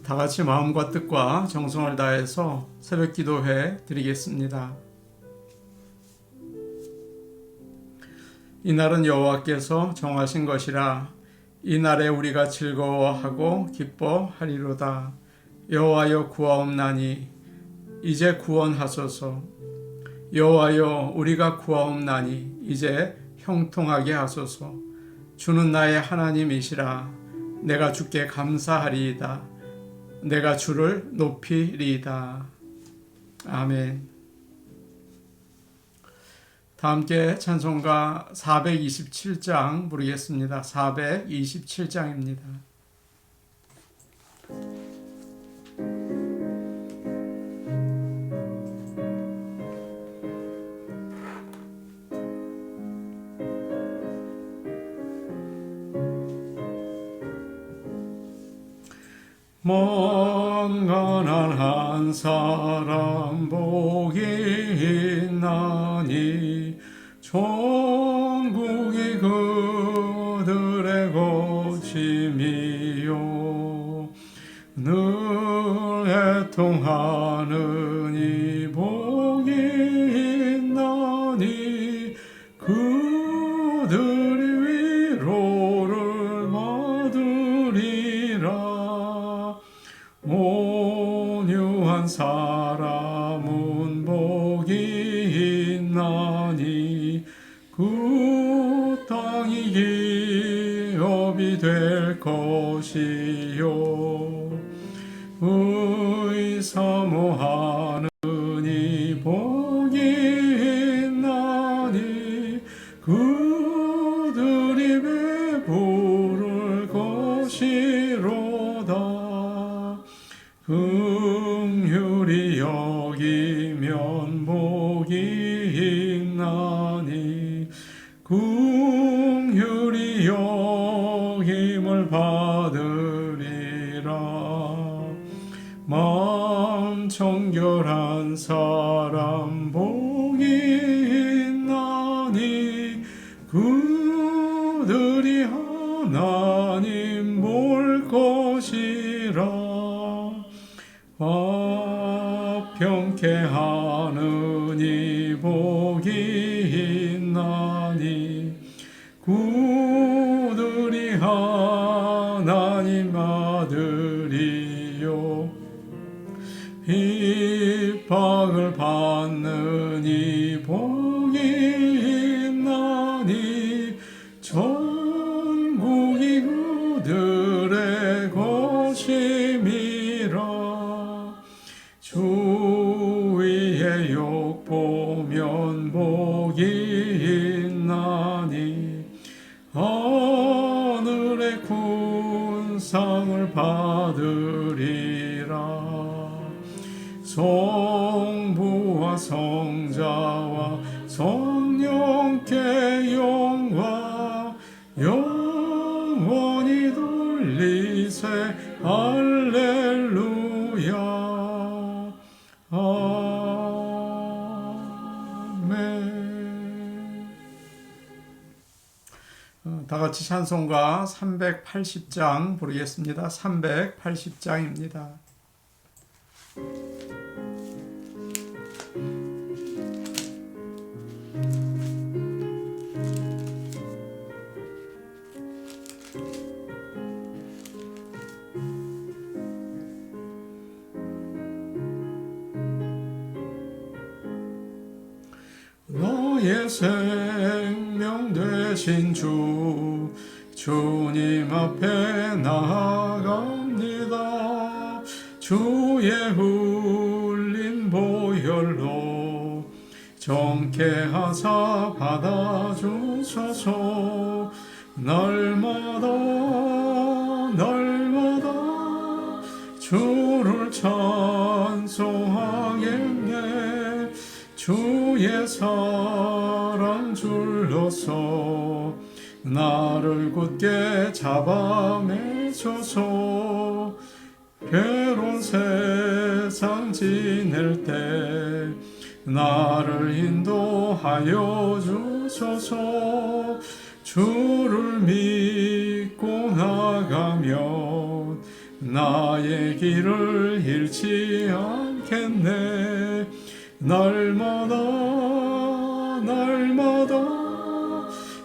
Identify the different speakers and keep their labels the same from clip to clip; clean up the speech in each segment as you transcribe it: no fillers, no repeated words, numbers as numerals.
Speaker 1: 다 같이 마음과 뜻과 정성을 다해서 새벽 기도회 드리겠습니다. 이날은 여호와께서 정하신 것이라 이날에 우리가 즐거워하고 기뻐하리로다. 여호와여 구하옵나니 이제 구원하소서. 여호와여 우리가 구하옵나니 이제 형통하게 하소서. 주는 나의 하나님이시라. 내가 주께 감사하리이다. 내가 주를 높이리이다. 아멘. 다 함께 찬송가 427장 부르겠습니다. 427장입니다. 먼 가난 한 사람 복이 있나니 천국이 그들의 거침이요 늘 애통하는 이 복이 있나니 그들이 위로를 받으리라. 온유한 사람은 복이 있나니 그 땅이 기업이 될 것이요 의사모하는 이 복이 있나니 그들이 배부를 것이로다. 긍휼히 여기면 복이 있나니 긍휼히 여김을 받으리라. 마음 청결한 사람 복이 있나니 그들이 하나님 볼 것이라. 화평케 하는 이 복이 있나니 그들이 하나님 아들이요 핍박을 받는 이 복이 있나니 천국이 그들의 것임이라. 주 위에 욕보면 복이 있나니 하늘의 군상을 받으리라. 성부와 성자와 성령께 영광 영원히 돌리세. 할렐루야. 아멘. 다 같이 찬송가 380장 부르겠습니다. 380장입니다. 너의 생명 되신 주 주님 앞에 나아갑니다. 주의 흘린 보혈로 정케 하사 받아주소서. 날마다 주를 찬송하겠네. 주의 사랑 줄로서 나를 굳게 잡아매소서. 괴로운 세상 지낼 때 나를 인도하여 주소서. 주를 믿고 나가면 나의 길을 잃지 않겠네. 날마다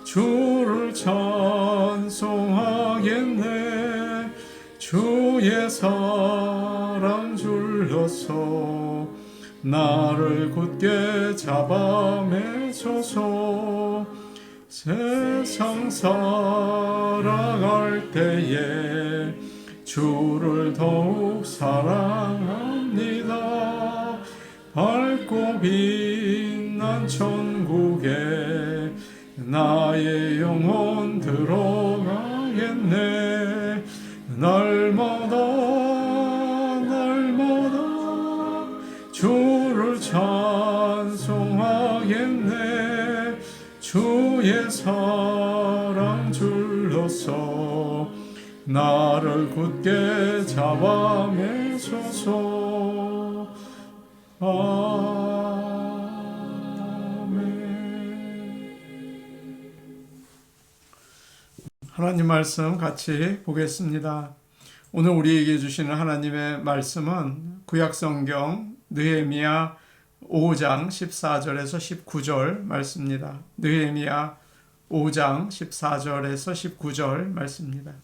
Speaker 1: 주를 찬송하겠네. 주의 사랑 줄여서 나를 굳게 잡아매소서. 세상 살아갈 때에 주를 더욱 사랑합니다. 밝고 빛난 천국에 나의 영혼 들어가겠네. 날마다 주를 찬송하겠네. 주의 사랑 줄여서 나를 굳게 잡아매소서. 아멘. 하나님 말씀 같이 보겠습니다. 오늘 우리에게 주시는 하나님의 말씀은 구약성경 느헤미야 5장 14절에서 19절 말씀입니다. 느헤미야 5장 14절에서 19절 말씀입니다.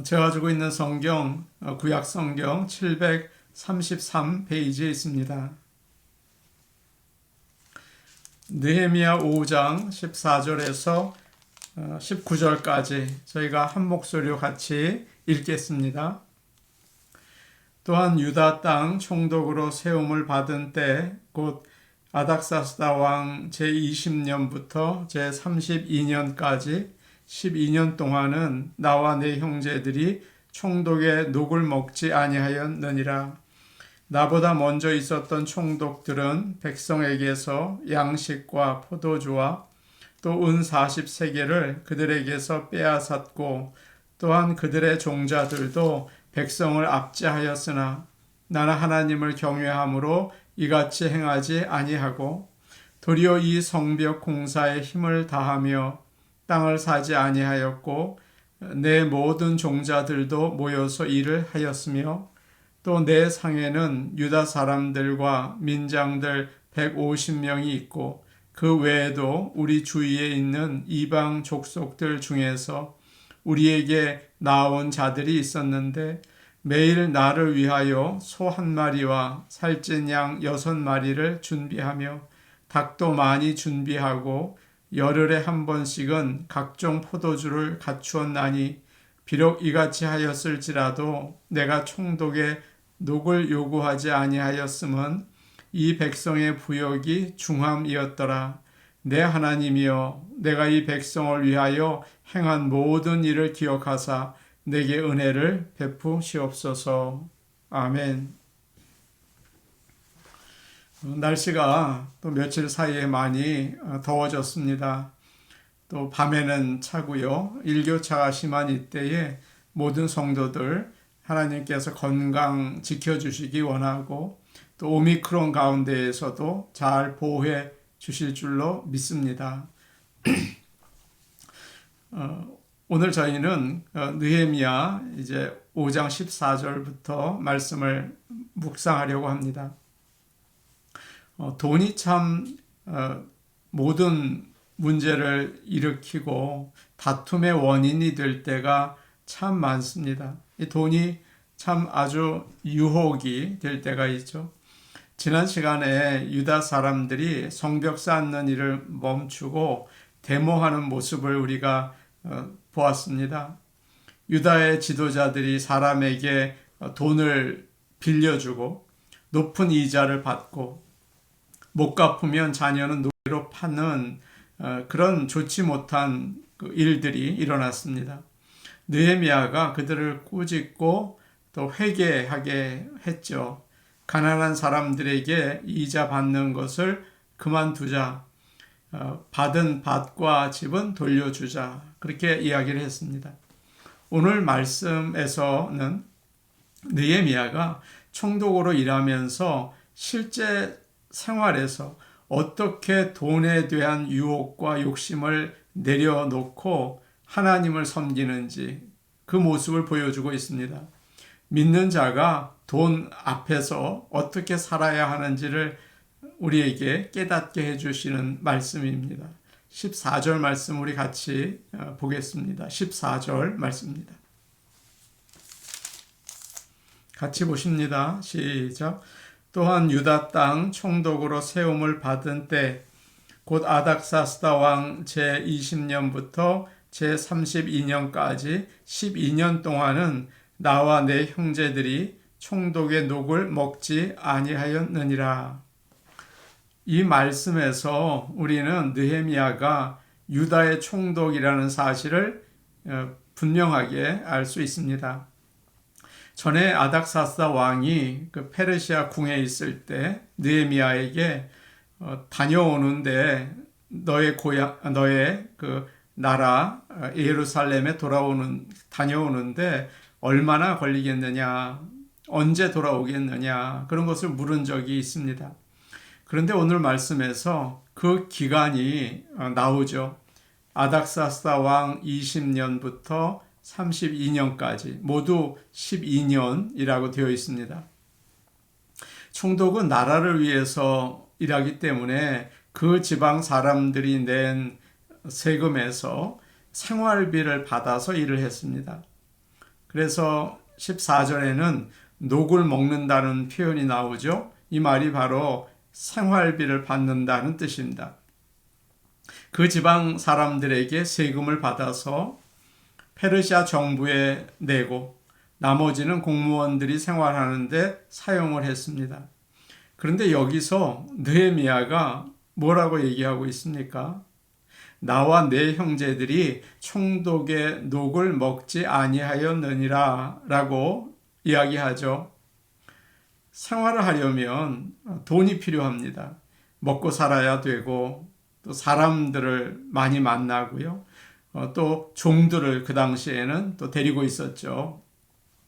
Speaker 1: 제가 가지고 있는 성경, 구약성경 733페이지에 있습니다. 느헤미야 5장 14절에서 19절까지 저희가 한 목소리로 같이 읽겠습니다. 또한 유다 땅 총독으로 세움을 받은 때 곧 아닥사스다 왕 제20년부터 제32년까지 12년 동안은 나와 내 형제들이 총독의 녹을 먹지 아니하였느니라. 나보다 먼저 있었던 총독들은 백성에게서 양식과 포도주와 또 은 40세겔을 그들에게서 빼앗았고 또한 그들의 종자들도 백성을 압제하였으나 나는 하나님을 경외함으로 이같이 행하지 아니하고 도리어 이 성벽 공사에 힘을 다하며 땅을 사지 아니하였고 내 모든 종자들도 모여서 일을 하였으며 또 내 상에는 유다 사람들과 민장들 150명이 있고 그 외에도 우리 주위에 있는 이방 족속들 중에서 우리에게 나온 자들이 있었는데 매일 나를 위하여 소 1마리와 살찐 양 6마리를 준비하며 닭도 많이 준비하고 열흘에 한 번씩은 각종 포도주를 갖추었나니 비록 이같이 하였을지라도 내가 총독의 녹을 요구하지 아니하였음은 이 백성의 부역이 중함이었더라. 내 하나님이여, 내가 이 백성을 위하여 행한 모든 일을 기억하사 내게 은혜를 베푸시옵소서. 아멘. 날씨가 또 며칠 사이에 많이 더워졌습니다. 또 밤에는 차고요. 일교차가 심한 이때에 모든 성도들 하나님께서 건강 지켜주시기 원하고 또 오미크론 가운데에서도 잘 보호해 주실 줄로 믿습니다. 오늘 저희는 느헤미야 이제 5장 14절부터 말씀을 묵상하려고 합니다. 돈이 참 모든 문제를 일으키고 다툼의 원인이 될 때가 참 많습니다. 이 돈이 참 아주 유혹이 될 때가 있죠. 지난 시간에 유다 사람들이 성벽 쌓는 일을 멈추고 데모하는 모습을 우리가 보았습니다. 유다의 지도자들이 사람에게 돈을 빌려주고 높은 이자를 받고 못 갚으면 자녀는 노예로 파는 그런 좋지 못한 일들이 일어났습니다. 느헤미야가 그들을 꾸짖고 또 회개하게 했죠. 가난한 사람들에게 이자 받는 것을 그만두자. 받은 밭과 집은 돌려주자. 그렇게 이야기를 했습니다. 오늘 말씀에서는 느헤미야가 총독으로 일하면서 실제 생활에서 어떻게 돈에 대한 유혹과 욕심을 내려놓고 하나님을 섬기는지 그 모습을 보여주고 있습니다. 믿는 자가 돈 앞에서 어떻게 살아야 하는지를 우리에게 깨닫게 해주시는 말씀입니다. 14절 말씀 우리 같이 보겠습니다. 14절 말씀입니다. 같이 보십니다. 시작. 또한 유다 땅 총독으로 세움을 받은 때 곧 아닥사스다 왕 제20년부터 제32년까지 12년 동안은 나와 내 형제들이 총독의 녹을 먹지 아니하였느니라. 이 말씀에서 우리는 느헤미야가 유다의 총독이라는 사실을 분명하게 알 수 있습니다. 전에 아닥사스다 왕이 그 페르시아 궁에 있을 때 느헤미야에게 다녀오는데 너의 그 나라 예루살렘에 다녀오는데 얼마나 걸리겠느냐, 언제 돌아오겠느냐, 그런 것을 물은 적이 있습니다. 그런데 오늘 말씀에서 그 기간이 나오죠. 아닥사스다 왕 20년부터 32년까지 모두 12년이라고 되어 있습니다. 총독은 나라를 위해서 일하기 때문에 그 지방 사람들이 낸 세금에서 생활비를 받아서 일을 했습니다. 그래서 14절에는 녹을 먹는다는 표현이 나오죠. 이 말이 바로 생활비를 받는다는 뜻입니다. 그 지방 사람들에게 세금을 받아서 페르시아 정부에 내고 나머지는 공무원들이 생활하는데 사용을 했습니다. 그런데 여기서 느헤미야가 뭐라고 얘기하고 있습니까? 나와 내 형제들이 총독의 녹을 먹지 아니하였느니라 라고 이야기하죠. 생활을 하려면 돈이 필요합니다. 먹고 살아야 되고 또 사람들을 많이 만나고요. 또 종들을 그 당시에는 또 데리고 있었죠.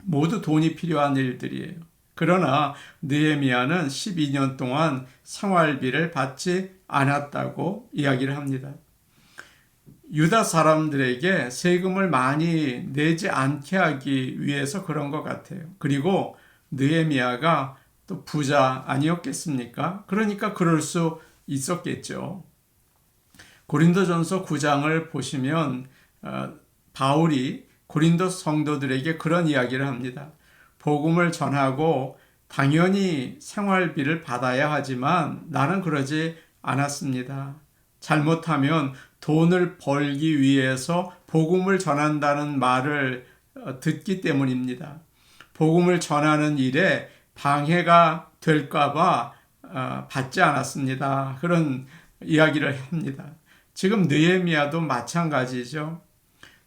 Speaker 1: 모두 돈이 필요한 일들이에요. 그러나 느헤미야는 12년 동안 생활비를 받지 않았다고 이야기를 합니다. 유다 사람들에게 세금을 많이 내지 않게 하기 위해서 그런 것 같아요. 그리고 느헤미야가 또 부자 아니었겠습니까? 그러니까 그럴 수 있었겠죠. 고린도전서 9장을 보시면 바울이 고린도 성도들에게 그런 이야기를 합니다. 복음을 전하고 당연히 생활비를 받아야 하지만 나는 그러지 않았습니다. 잘못하면 돈을 벌기 위해서 복음을 전한다는 말을 듣기 때문입니다. 복음을 전하는 일에 방해가 될까봐 받지 않았습니다. 그런 이야기를 합니다. 지금 느헤미야도 마찬가지죠.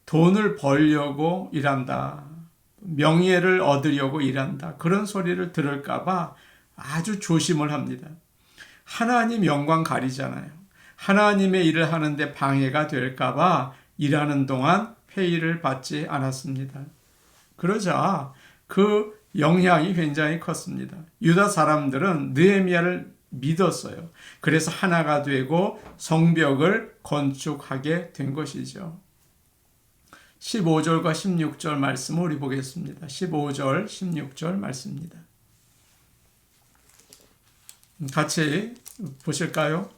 Speaker 1: 돈을 벌려고 일한다. 명예를 얻으려고 일한다. 그런 소리를 들을까봐 아주 조심을 합니다. 하나님 영광 가리잖아요. 하나님의 일을 하는데 방해가 될까봐 일하는 동안 페이를 받지 않았습니다. 그러자 그 영향이 굉장히 컸습니다. 유다 사람들은 느헤미야를 믿었어요. 그래서 하나가 되고 성벽을 건축하게 된 것이죠. 15절과 16절 말씀을 우리 보겠습니다. 15절, 16절 말씀입니다. 같이 보실까요?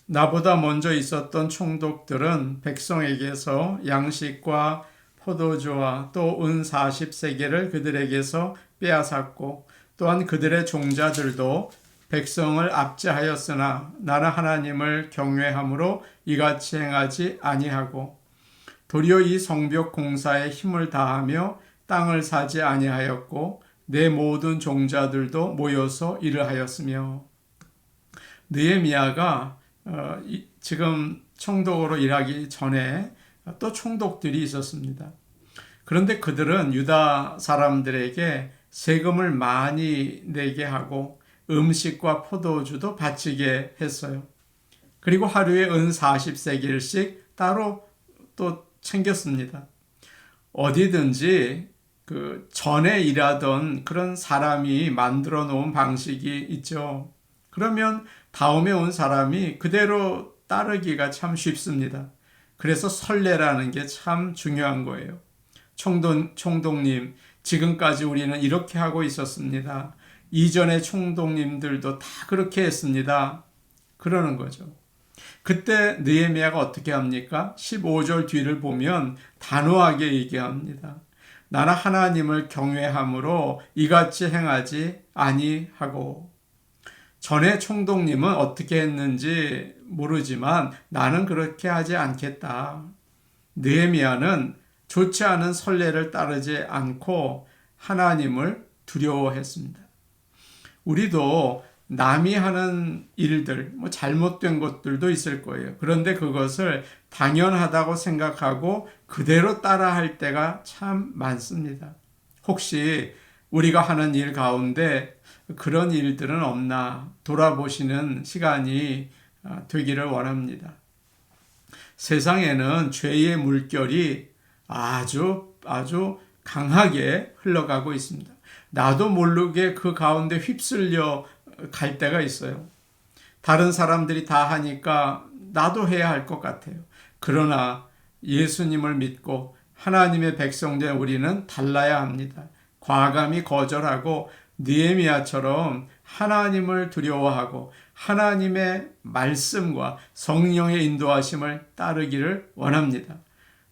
Speaker 1: 나보다 먼저 있었던 총독들은 백성에게서 양식과 포도주와 또 은 40세겔을 그들에게서 빼앗았고 또한 그들의 종자들도 백성을 압제하였으나 나는 하나님을 경외함으로 이같이 행하지 아니하고 도리어 이 성벽 공사에 힘을 다하며 땅을 사지 아니하였고 내 모든 종자들도 모여서 일을 하였으며. 느헤미야가 지금 총독으로 일하기 전에 또 총독들이 있었습니다. 그런데 그들은 유다 사람들에게 세금을 많이 내게 하고 음식과 포도주도 바치게 했어요. 그리고 하루에 은 40세겔씩 따로 또 챙겼습니다. 어디든지 그 전에 일하던 그런 사람이 만들어 놓은 방식이 있죠. 그러면 다음에 온 사람이 그대로 따르기가 참 쉽습니다. 그래서 선례라는 게 참 중요한 거예요. 총독님, 지금까지 우리는 이렇게 하고 있었습니다. 이전의 총독님들도 다 그렇게 했습니다. 그러는 거죠. 그때 느헤미야가 어떻게 합니까? 15절 뒤를 보면 단호하게 얘기합니다. 나는 하나님을 경외함으로 이같이 행하지 아니하고. 전에 총독님은 어떻게 했는지 모르지만 나는 그렇게 하지 않겠다. 느헤미야는 좋지 않은 선례를 따르지 않고 하나님을 두려워했습니다. 우리도 남이 하는 일들, 잘못된 것들도 있을 거예요. 그런데 그것을 당연하다고 생각하고 그대로 따라할 때가 참 많습니다. 혹시 우리가 하는 일 가운데 그런 일들은 없나 돌아보시는 시간이 되기를 원합니다. 세상에는 죄의 물결이 아주 강하게 흘러가고 있습니다. 나도 모르게 그 가운데 휩쓸려 갈 때가 있어요. 다른 사람들이 다 하니까 나도 해야 할 것 같아요. 그러나 예수님을 믿고 하나님의 백성된 우리는 달라야 합니다. 과감히 거절하고 느헤미야처럼 하나님을 두려워하고 하나님의 말씀과 성령의 인도하심을 따르기를 원합니다.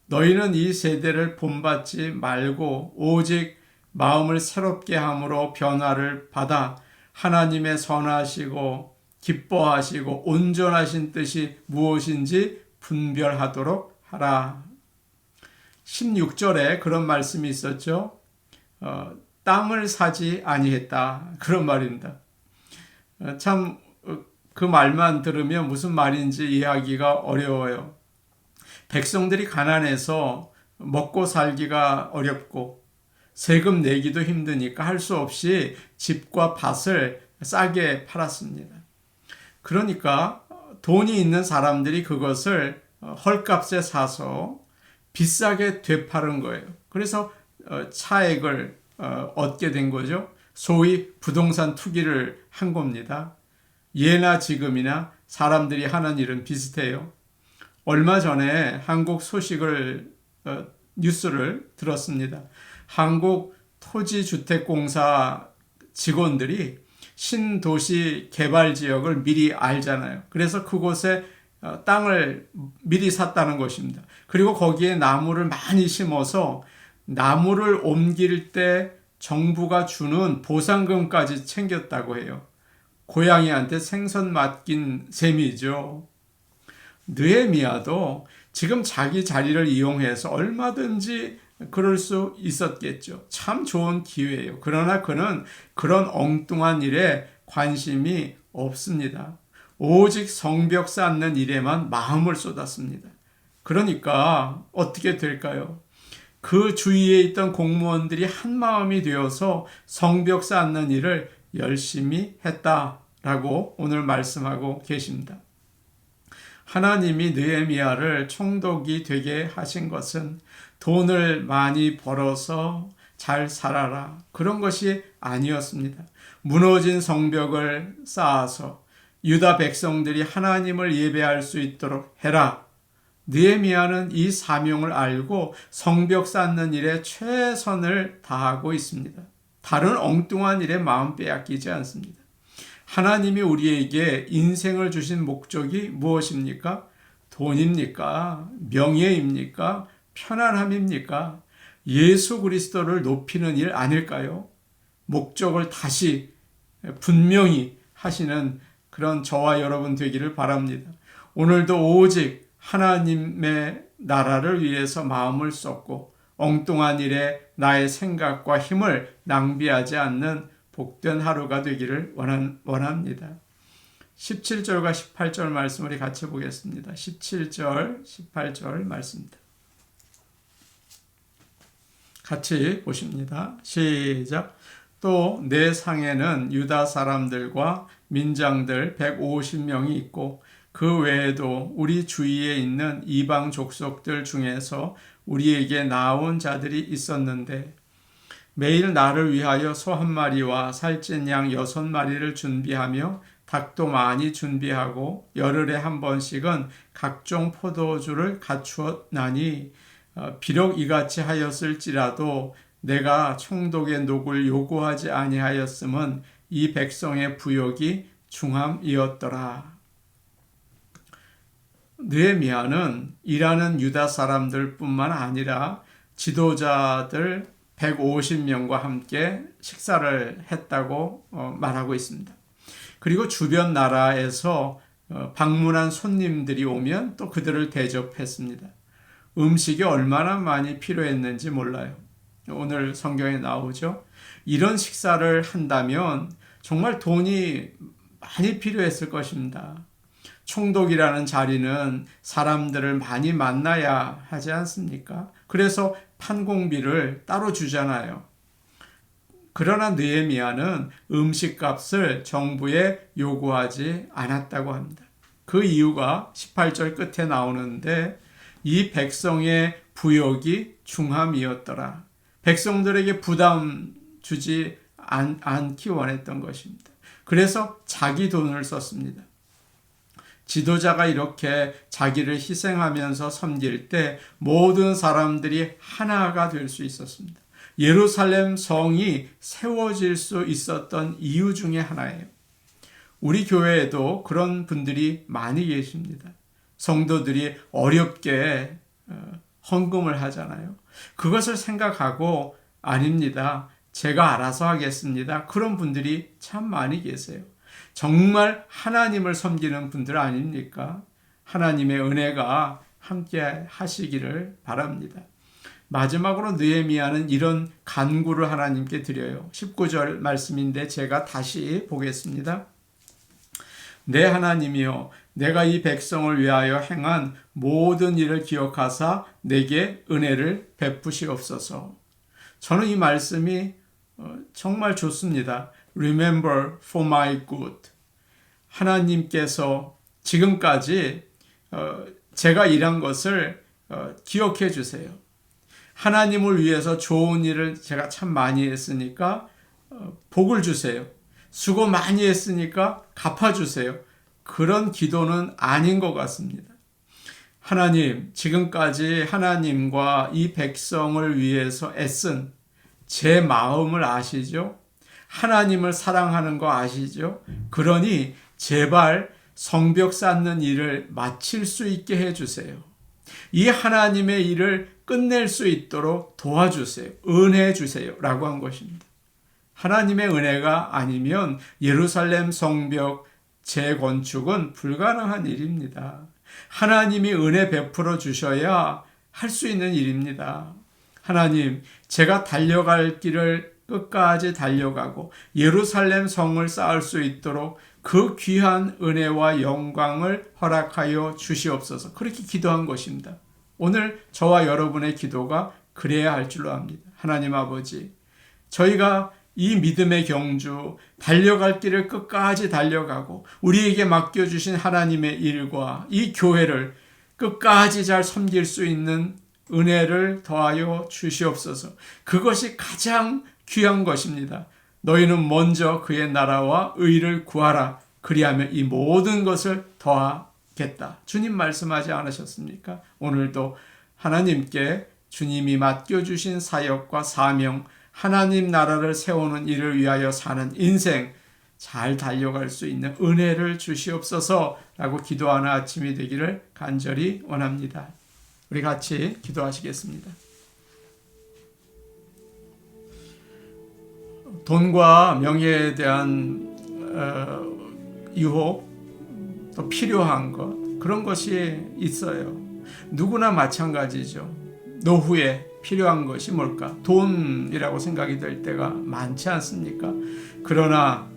Speaker 1: 너희는 이 세대를 본받지 말고 오직 마음을 새롭게 함으로 변화를 받아 하나님의 선하시고 기뻐하시고 온전하신 뜻이 무엇인지 분별하도록 하라. 16절에 그런 말씀이 있었죠. 땅을 사지 아니했다. 그런 말입니다. 참 그 말만 들으면 무슨 말인지 이해하기가 어려워요. 백성들이 가난해서 먹고 살기가 어렵고 세금 내기도 힘드니까 할 수 없이 집과 밭을 싸게 팔았습니다. 그러니까 돈이 있는 사람들이 그것을 헐값에 사서 비싸게 되팔은 거예요. 그래서 차액을 얻게 된 거죠. 소위 부동산 투기를 한 겁니다. 예나 지금이나 사람들이 하는 일은 비슷해요. 얼마 전에 한국 뉴스를 들었습니다. 한국토지주택공사 직원들이 신도시 개발 지역을 미리 알잖아요. 그래서 그곳에 땅을 미리 샀다는 것입니다. 그리고 거기에 나무를 많이 심어서 나무를 옮길 때 정부가 주는 보상금까지 챙겼다고 해요. 고양이한테 생선 맡긴 셈이죠. 느헤미야도 지금 자기 자리를 이용해서 얼마든지 그럴 수 있었겠죠. 참 좋은 기회예요. 그러나 그는 그런 엉뚱한 일에 관심이 없습니다. 오직 성벽 쌓는 일에만 마음을 쏟았습니다. 그러니까 어떻게 될까요? 그 주위에 있던 공무원들이 한 마음이 되어서 성벽 쌓는 일을 열심히 했다라고 오늘 말씀하고 계십니다. 하나님이 느헤미야를 총독이 되게 하신 것은 돈을 많이 벌어서 잘 살아라 그런 것이 아니었습니다. 무너진 성벽을 쌓아서 유다 백성들이 하나님을 예배할 수 있도록 해라. 느헤미야는 이 사명을 알고 성벽 쌓는 일에 최선을 다하고 있습니다. 다른 엉뚱한 일에 마음 빼앗기지 않습니다. 하나님이 우리에게 인생을 주신 목적이 무엇입니까? 돈입니까? 명예입니까? 편안함입니까? 예수 그리스도를 높이는 일 아닐까요? 목적을 다시 분명히 하시는 그런 저와 여러분 되기를 바랍니다. 오늘도 오직 하나님의 나라를 위해서 마음을 쏟고 엉뚱한 일에 나의 생각과 힘을 낭비하지 않는 복된 하루가 되기를 원합니다. 17절과 18절 말씀 우리 같이 보겠습니다. 17절, 18절 말씀입니다. 같이 보십니다. 시작. 또 내 상에는 유다 사람들과 민장들 150명이 있고 그 외에도 우리 주위에 있는 이방 족속들 중에서 우리에게 나온 자들이 있었는데 매일 나를 위하여 소 한 마리와 살찐 양 6마리를 준비하며 닭도 많이 준비하고 열흘에 한 번씩은 각종 포도주를 갖추었나니 비록 이같이 하였을지라도 내가 총독의 녹을 요구하지 아니하였음은 이 백성의 부욕이 중함이었더라. 느헤미야는 일하는 유다 사람들 뿐만 아니라 지도자들 150명과 함께 식사를 했다고 말하고 있습니다. 그리고 주변 나라에서 방문한 손님들이 오면 또 그들을 대접했습니다. 음식이 얼마나 많이 필요했는지 몰라요. 오늘 성경에 나오죠. 이런 식사를 한다면 정말 돈이 많이 필요했을 것입니다. 총독이라는 자리는 사람들을 많이 만나야 하지 않습니까? 그래서 판공비를 따로 주잖아요. 그러나 느헤미야는 음식값을 정부에 요구하지 않았다고 합니다. 그 이유가 18절 끝에 나오는데 이 백성의 부욕이 중함이었더라. 백성들에게 부담 주지 않기 원했던 것입니다. 그래서 자기 돈을 썼습니다. 지도자가 이렇게 자기를 희생하면서 섬길 때 모든 사람들이 하나가 될 수 있었습니다. 예루살렘 성이 세워질 수 있었던 이유 중에 하나예요. 우리 교회에도 그런 분들이 많이 계십니다. 성도들이 어렵게 헌금을 하잖아요. 그것을 생각하고 아닙니다. 제가 알아서 하겠습니다. 그런 분들이 참 많이 계세요. 정말 하나님을 섬기는 분들 아닙니까? 하나님의 은혜가 함께 하시기를 바랍니다. 마지막으로 느헤미야는 이런 간구를 하나님께 드려요. 19절 말씀인데 제가 다시 보겠습니다. 내 하나님이여, 내가 이 백성을 위하여 행한 모든 일을 기억하사 내게 은혜를 베푸시옵소서. 저는 이 말씀이 정말 좋습니다. Remember for my good. 하나님께서 지금까지 제가 일한 것을 기억해 주세요. 하나님을 위해서 좋은 일을 제가 참 많이 했으니까 복을 주세요. 수고 많이 했으니까 갚아주세요. 그런 기도는 아닌 것 같습니다. 하나님, 지금까지 하나님과 이 백성을 위해서 애쓴 제 마음을 아시죠? 하나님을 사랑하는 거 아시죠? 그러니 제발 성벽 쌓는 일을 마칠 수 있게 해주세요. 이 하나님의 일을 끝낼 수 있도록 도와주세요. 은혜 주세요. 라고 한 것입니다. 하나님의 은혜가 아니면 예루살렘 성벽 재건축은 불가능한 일입니다. 하나님이 은혜 베풀어 주셔야 할 수 있는 일입니다. 하나님, 제가 달려갈 길을 끝까지 달려가고 예루살렘 성을 쌓을 수 있도록 그 귀한 은혜와 영광을 허락하여 주시옵소서. 그렇게 기도한 것입니다. 오늘 저와 여러분의 기도가 그래야 할 줄로 압니다. 하나님 아버지, 저희가 이 믿음의 경주, 달려갈 길을 끝까지 달려가고 우리에게 맡겨주신 하나님의 일과 이 교회를 끝까지 잘 섬길 수 있는 은혜를 더하여 주시옵소서. 그것이 가장 귀한 것입니다. 너희는 먼저 그의 나라와 의를 구하라. 그리하면 이 모든 것을 더하겠다. 주님 말씀하지 않으셨습니까? 오늘도 하나님께 주님이 맡겨주신 사역과 사명, 하나님 나라를 세우는 일을 위하여 사는 인생 잘 달려갈 수 있는 은혜를 주시옵소서라고 기도하는 아침이 되기를 간절히 원합니다. 우리 같이 기도하시겠습니다. 돈과 명예에 대한 유혹, 또 필요한 것, 그런 것이 있어요. 누구나 마찬가지죠. 노후에 필요한 것이 뭘까? 돈이라고 생각이 될 때가 많지 않습니까? 그러나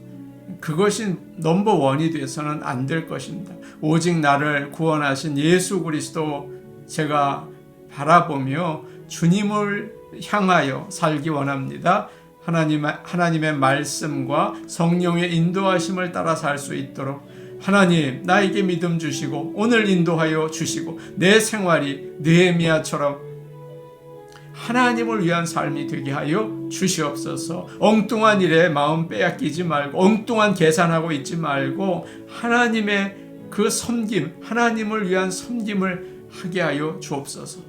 Speaker 1: 그것이 넘버원이 돼서는 안 될 것입니다. 오직 나를 구원하신 예수 그리스도 제가 바라보며 주님을 향하여 살기 원합니다. 하나님의 말씀과 성령의 인도하심을 따라 살 수 있도록 하나님 나에게 믿음 주시고 오늘 인도하여 주시고 내 생활이 느헤미야처럼 하나님을 위한 삶이 되게 하여 주시옵소서. 엉뚱한 일에 마음 빼앗기지 말고, 엉뚱한 계산하고 있지 말고 하나님의 그 섬김, 하나님을 위한 섬김을 하게 하여 주옵소서.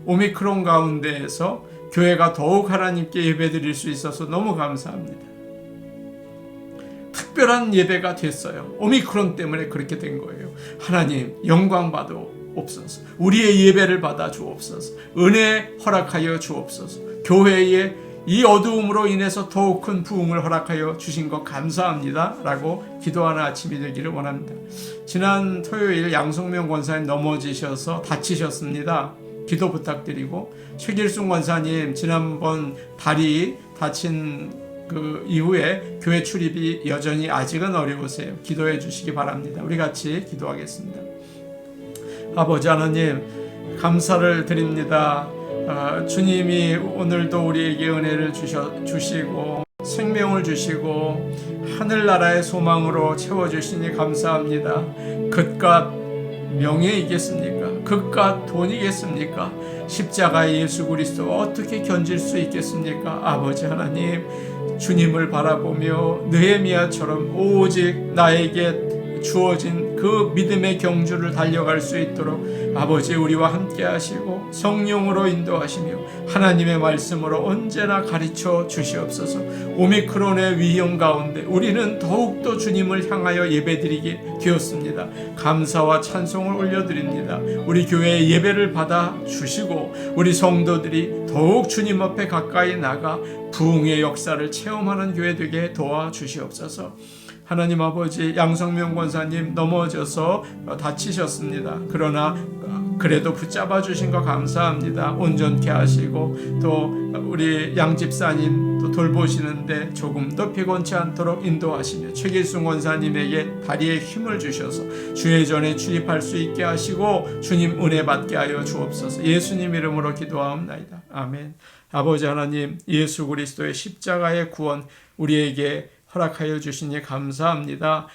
Speaker 1: 오미크론 가운데에서 교회가 더욱 하나님께 예배드릴 수 있어서 너무 감사합니다. 특별한 예배가 됐어요. 오미크론 때문에 그렇게 된 거예요. 하나님 영광 받아 옵소서. 우리의 예배를 받아 주옵소서. 은혜 허락하여 주옵소서. 교회의 이 어두움으로 인해서 더욱 큰 부흥을 허락하여 주신 것 감사합니다 라고 기도하는 아침이 되기를 원합니다. 지난 토요일 양성명 권사님 넘어지셔서 다치셨습니다. 기도 부탁드리고, 최길순 권사님 지난번 다리 다친 그 이후에 교회 출입이 여전히 아직은 어려우세요. 기도해 주시기 바랍니다. 우리 같이 기도하겠습니다. 아버지 하나님, 감사를 드립니다. 주님이 오늘도 우리에게 은혜를 주시고 생명을 주시고 하늘나라의 소망으로 채워주시니 감사합니다. 겉과 명예이겠습니까? 겉과 돈이겠습니까? 십자가의 예수 그리스도 어떻게 견질 수 있겠습니까? 아버지 하나님, 주님을 바라보며 느헤미야처럼 오직 나에게 주어진 그 믿음의 경주를 달려갈 수 있도록 아버지 우리와 함께 하시고 성령으로 인도하시며 하나님의 말씀으로 언제나 가르쳐 주시옵소서. 오미크론의 위험 가운데 우리는 더욱더 주님을 향하여 예배드리게 되었습니다. 감사와 찬송을 올려드립니다. 우리 교회의 예배를 받아 주시고 우리 성도들이 더욱 주님 앞에 가까이 나가 부흥의 역사를 체험하는 교회 되게 도와주시옵소서. 하나님 아버지, 양성명 권사님 넘어져서 다치셨습니다. 그러나 그래도 붙잡아 주신 거 감사합니다. 온전케 하시고 또 우리 양 집사님 또 돌보시는데 조금 더 피곤치 않도록 인도하시며 최길순 권사님에게 다리에 힘을 주셔서 주의 전에 출입할 수 있게 하시고 주님 은혜 받게 하여 주옵소서. 예수님 이름으로 기도하옵나이다. 아멘. 아버지 하나님, 예수 그리스도의 십자가의 구원 우리에게 허락하여 주시니 감사합니다.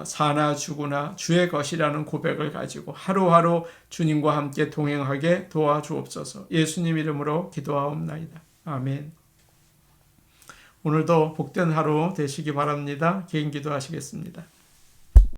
Speaker 1: 사나 죽으나 주의 것이라는 고백을 가지고 하루하루 주님과 함께 동행하게 도와주옵소서. 예수님 이름으로 기도하옵나이다. 아멘. 오늘도 복된 하루 되시기 바랍니다. 개인 기도하시겠습니다.